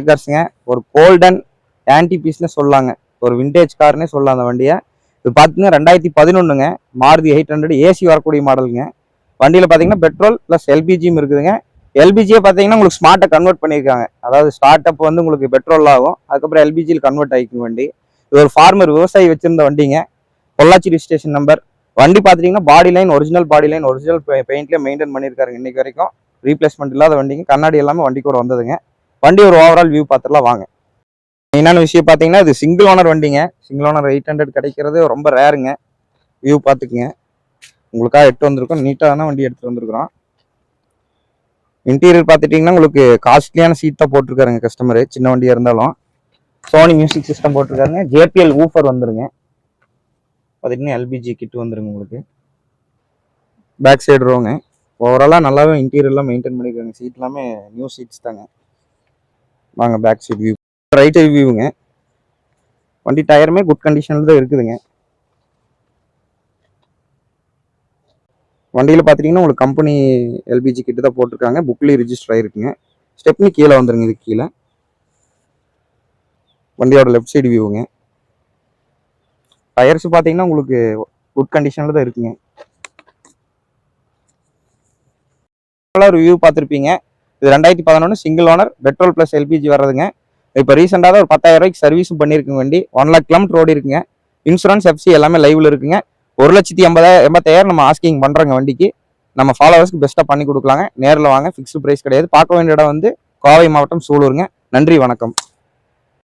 கார்ஸுங்க. ஒரு golden anti பீஸ்னு சொல்லாங்க, ஒரு விண்டேஜ் கார்னே சொல்லலாம் அந்த வண்டியை. இது பார்த்தீங்கன்னா 2011ங்க, மாருதி 800 ஏசி வரக்கூடிய மாடலுங்க. வண்டியில் பார்த்தீங்கன்னா பெட்ரோல் ப்ளஸ் எல்பிஜியும் இருக்குதுங்க. எல்பிஜியை பார்த்தீங்கன்னா உங்களுக்கு ஸ்மார்ட்டை கன்வெர்ட் பண்ணியிருக்காங்க. அதாவது ஸ்டார்ட் அப் வந்து உங்களுக்கு பெட்ரோல் ஆகும், அதுக்கப்புறம் எல்பிஜியில் கன்வெர்ட் ஆகிக்கும் வண்டி. இது ஒரு ஃபார்மர் விவசாயி வச்சிருந்த வண்டிங்க. Pollachi registration number. வண்டி பார்த்துட்டிங்கன்னா பாடி லைன் ஒரிஜினல் பெயிண்ட்லேயே மெயின்டைன் பண்ணியிருக்காருங்க இன்னைக்கு வரைக்கும். ரீப்ளேஸ்மெண்ட் இல்லாத வண்டிங்க. கண்ணாடி எல்லாமே வண்டி கூட வந்ததுங்க. வண்டி ஒரு ஓவரால் வியூ பார்த்துலாம் வாங்க. மெயினான விஷயம் பார்த்தீங்கன்னா இது சிங்கிள் ஓனர் வண்டிங்க. சிங்கிள் ஓனர் 800 கிடைக்கிறது ரொம்ப ரேருங்க. வியூ பார்த்துக்குங்க. உங்களுக்காக எடுத்து வந்திருக்கோம். நீட்டான வண்டி எடுத்துகிட்டு வந்திருக்கிறோம். இன்டீரியர் பார்த்துட்டிங்கன்னா உங்களுக்கு காஸ்ட்லியான சீட் தான் போட்டிருக்காருங்க கஸ்டமரு, சின்ன வண்டியாக இருந்தாலும். சோனி மியூசிக் சிஸ்டம் போட்டிருக்காருங்க. ஜேபிஎல் ஊஃபர் வந்துருங்க. பார்த்தீங்கன்னா எல்பிஜி கிட் வந்துருங்க உங்களுக்கு. பேக் சைடு ரோங்க. ஓவராலாக நல்லாவே இன்டீரியர்லாம் மெயின்டைன் பண்ணியிருக்காங்க. சீட் எல்லாமே நியூ சீட்ஸ் தாங்க. வாங்க பேக் சைடு வியூ. ரைட் வியூங்க. வண்டி டயருமே குட் கண்டிஷனில் தான் இருக்குதுங்க. வண்டியில் பார்த்துட்டிங்கன்னா உங்களுக்கு கம்பெனி எல்பிஜி கிட்ட தான் போட்டிருக்காங்க. புக்லேயும் ரிஜிஸ்டர் ஆகிருக்குங்க. ஸ்டெப்னி கீழே வந்துருங்க. இது கீழே வண்டியோட லெஃப்ட் சைடு வியூங்க. டயர்ஸ் பார்த்தீங்கன்னா உங்களுக்கு குட் கண்டிஷனில் தான் இருக்குங்க. ஒரு வியூ பார்த்துருப்பீங்க. இது 2011 single owner petrol plus LPG வர்றதுங்க. இப்போ ரீசெண்டாக தான் ஒரு 10,000 ரூபாய்க்கு சர்வீஸும் பண்ணியிருக்குங்க வண்டி. 1 lakh கிலோமீட்டர் ஓடி இருக்குங்க. இன்சூரன்ஸ் எஃப்சி எல்லாமே லைவ்ல இருக்குங்க. 1,80,000 நம்ம ஆஸ்கிங் பண்ணுறோங்க வண்டிக்கு. நம்ம ஃபாலோவர்ஸ்க்கு பெஸ்ட்டாக பண்ணி கொடுக்கலாங்க. நேரில் வாங்க, ஃபிக்ஸ்டு ப்ரைஸ் கிடையாது. பார்க்க வேண்டிய இடம் வந்து கோவை மாவட்டம் சூலூருங்க. நன்றி, வணக்கம்.